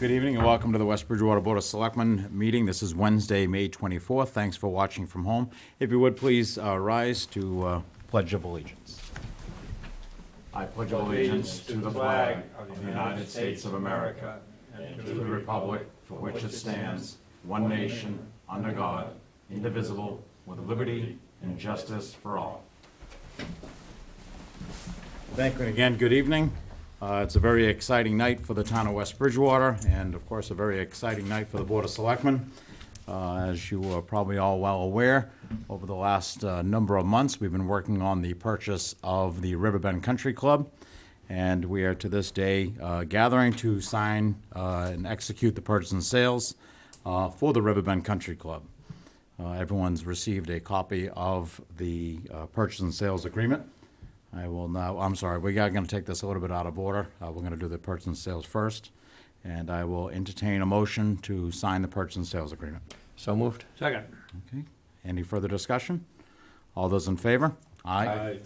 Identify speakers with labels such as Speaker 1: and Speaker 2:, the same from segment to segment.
Speaker 1: Good evening and welcome to the West Bridgewater Board of Selectmen meeting. This is Wednesday, May 24th. Thanks for watching from home. If you would please rise to Pledge of Allegiance. I pledge allegiance to the flag of the United States of America and to the republic for which it stands, one nation, under God, indivisible, with liberty and justice for all. Thank you again. Good evening. It's a very exciting night for the town of West Bridgewater, and of course, a very exciting night for the Board of Selectmen. As you are probably all well aware, over the last number of months, we've been working on the purchase of the Riverbend Country Club, and we are to this day gathering to sign and execute the purchase and sales for the Riverbend Country Club. Everyone's received a copy of the purchase and sales agreement. I will now, I'm sorry, we are going to take this a little bit out of order. We're going to do the purchase and sales first, and I will entertain a motion to sign the purchase and sales agreement.
Speaker 2: So moved.
Speaker 3: Second.
Speaker 1: Okay, any further discussion? All those in favor? Aye.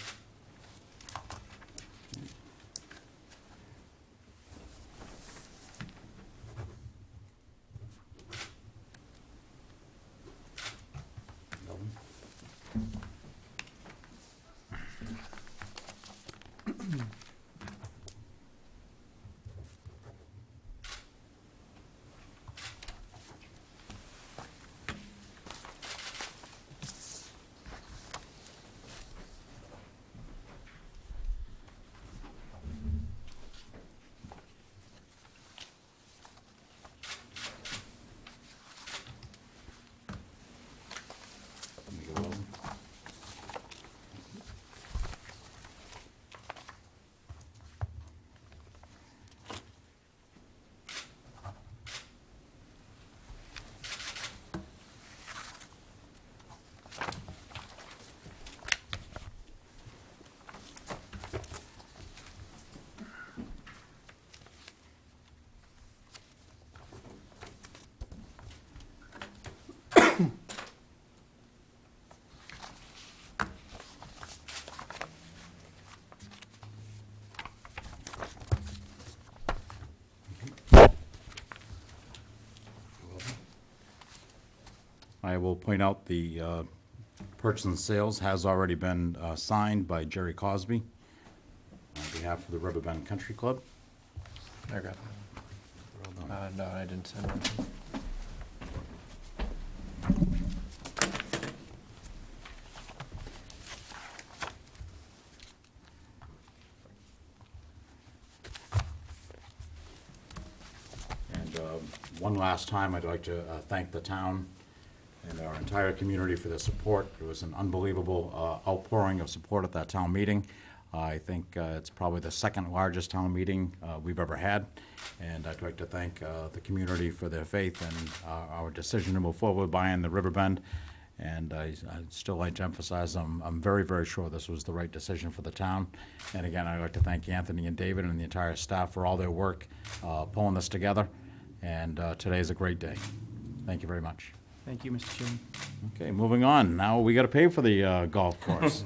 Speaker 1: Let me go over. I will point out the purchase and sales has already been signed by Jerry Cosby on behalf of the Riverbend Country Club.
Speaker 2: I got it. No, I didn't send one.
Speaker 1: And one last time, I'd like to thank the town and our entire community for their support. It was an unbelievable outpouring of support at that town meeting. I think it's probably the second largest town meeting we've ever had. And I'd like to thank the community for their faith and our decision to move forward with buying the Riverbend. And I'd still like to emphasize, I'm very, very sure this was the right decision for the town. And again, I'd like to thank Anthony and David and the entire staff for all their work pulling this together. And today is a great day. Thank you very much.
Speaker 3: Thank you, Mr. Chairman.
Speaker 1: Okay, moving on. Now we got to pay for the golf course.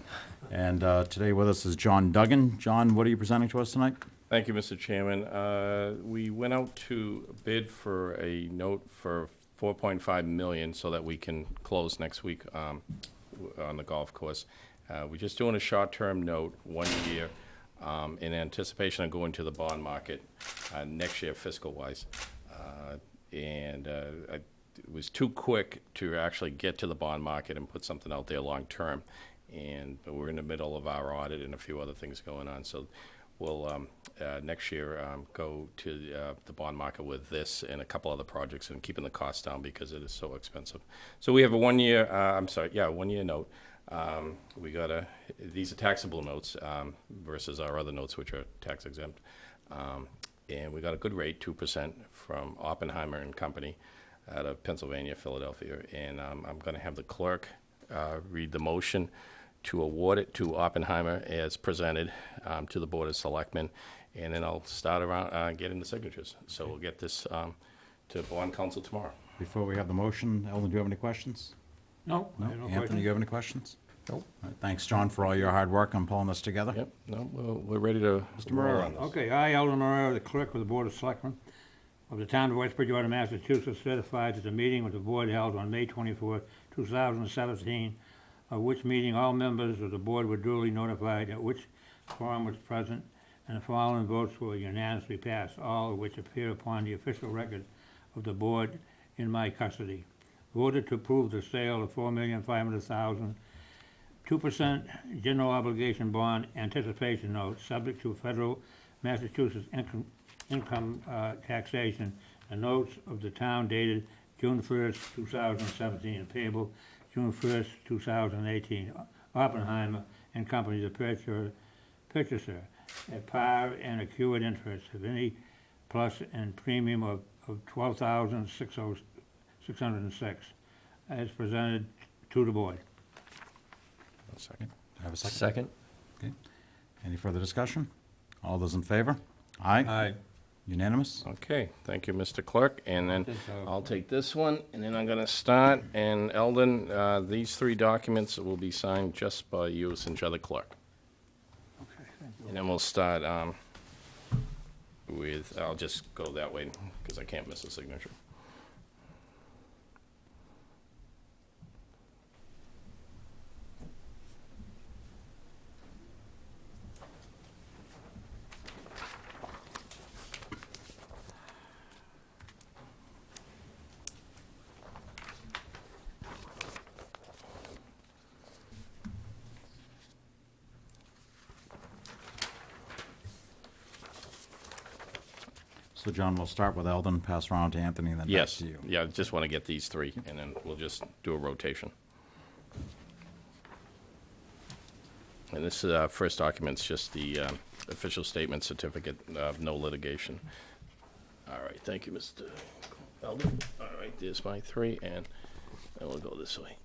Speaker 1: And today with us is John Duggan. John, what are you presenting to us tonight?
Speaker 4: Thank you, Mr. Chairman. We went out to bid for a note for $4.5 million so that we can close next week on the golf course. We're just doing a short-term note, 1 year, in anticipation of going to the bond market next year, fiscal-wise. It was too quick to actually get to the bond market and put something out there long-term. But we're in the middle of our audit and a few other things going on. So we'll next year go to the bond market with this and a couple other projects and keeping the costs down because it is so expensive. So we have a 1 year, 1 year note. We got these are taxable notes versus our other notes, which are tax exempt. And we got a good rate, 2% from Oppenheimer and Company out of Pennsylvania, Philadelphia. And I'm going to have the clerk read the motion to award it to Oppenheimer as presented to the Board of Selectmen, and then I'll start around getting the signatures. So we'll get this to bond council tomorrow.
Speaker 1: Before we have the motion, Ellen, do you have any questions?
Speaker 3: No.
Speaker 1: No? Anthony, do you have any questions?
Speaker 4: Nope.
Speaker 1: All right, thanks, John, for all your hard work on pulling this together.
Speaker 4: Yep, no, we're ready to roll on this.
Speaker 3: Okay, I, Alden Morero, the clerk of the Board of Selectmen, of the Town of West Bridgewater, Massachusetts, certifies that the meeting of the board held on May 24, 2017, of which meeting all members of the board were duly notified, at which quorum was present, and the following votes were unanimously passed, all of which appear upon the official record of the board in my custody. Voted to approve the sale of $4,500,000, 2% general obligation bond anticipation note, subject to federal Massachusetts income taxation, the notes of the town dated June 1st, 2017, and payable June 1st, 2018. Oppenheimer and Company, the purchaser, at par and accrued interest of any plus and premium of $12,606, as presented to the board.
Speaker 1: A second. Do I have a second?
Speaker 2: Second?
Speaker 1: Okay. Any further discussion? All those in favor? Aye.
Speaker 2: Aye.
Speaker 1: Unanimous?
Speaker 4: Okay, thank you, Mr. Clerk, and then
Speaker 3: This,
Speaker 4: I'll take this one, and then I'm gonna start, and Eldon, these three documents will be signed just by you since you're the clerk.
Speaker 3: Okay, thank you.
Speaker 4: And then we'll start with, I'll just go that way, because I can't miss a signature.
Speaker 1: So, John, we'll start with Eldon, pass around to Anthony, and then back
Speaker 4: Yes,
Speaker 1: to you.
Speaker 4: yeah, I just want to get these three, and then we'll just do a rotation. And this first document's just the official statement certificate of no litigation. All right, thank you, Mr. Eldon. All right, there's my three, and then we'll go this way.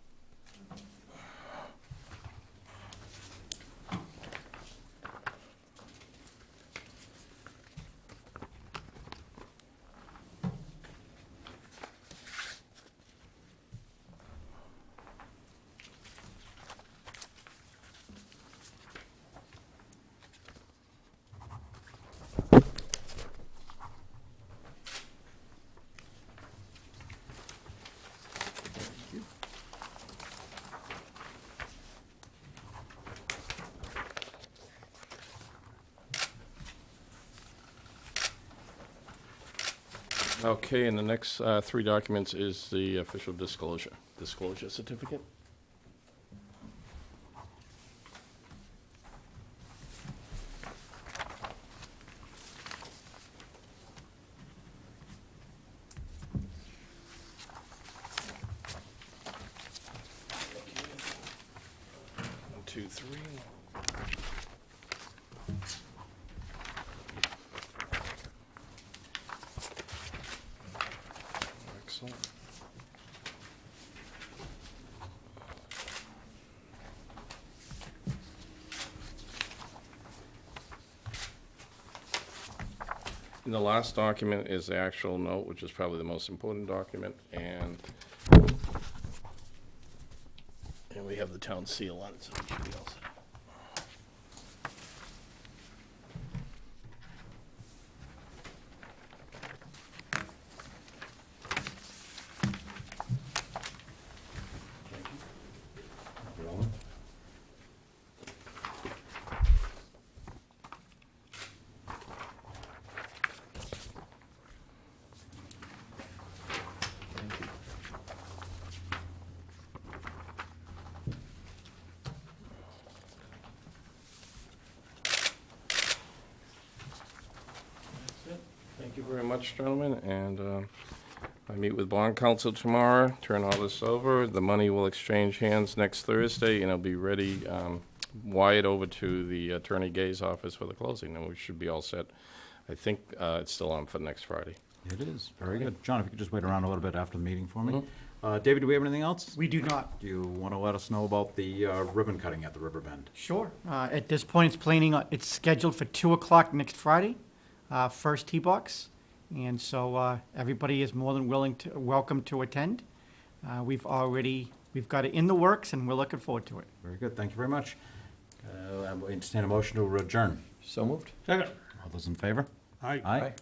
Speaker 4: Okay, and the next three documents is the official disclosure certificate. One, two, three. Excellent. And the last document is the actual note, which is probably the most important document, and we have the town seal on it, so it should be all set. Thank you very much, gentlemen, and I meet with bond counsel tomorrow, turn all this over. The money will exchange hands next Thursday, and it'll be ready, wired over to the Attorney Gay's office for the closing, and we should be all set. I think it's still on for next Friday.
Speaker 1: It is, very good. John, if you could just wait around a little bit after the meeting for me. David, do we have anything else?
Speaker 5: We do not.
Speaker 1: Do you want to let us know about the ribbon cutting at the River Bend?
Speaker 5: Sure. At this point, it's scheduled for 2 o'clock next Friday, first tee box. And so everybody is more than welcome to attend. We've got it in the works, and we're looking forward to it.
Speaker 1: Very good, thank you very much. I will entertain a motion to adjourn.
Speaker 2: So moved?
Speaker 3: Second.
Speaker 1: All those in favor?
Speaker 3: Aye.
Speaker 1: Aye.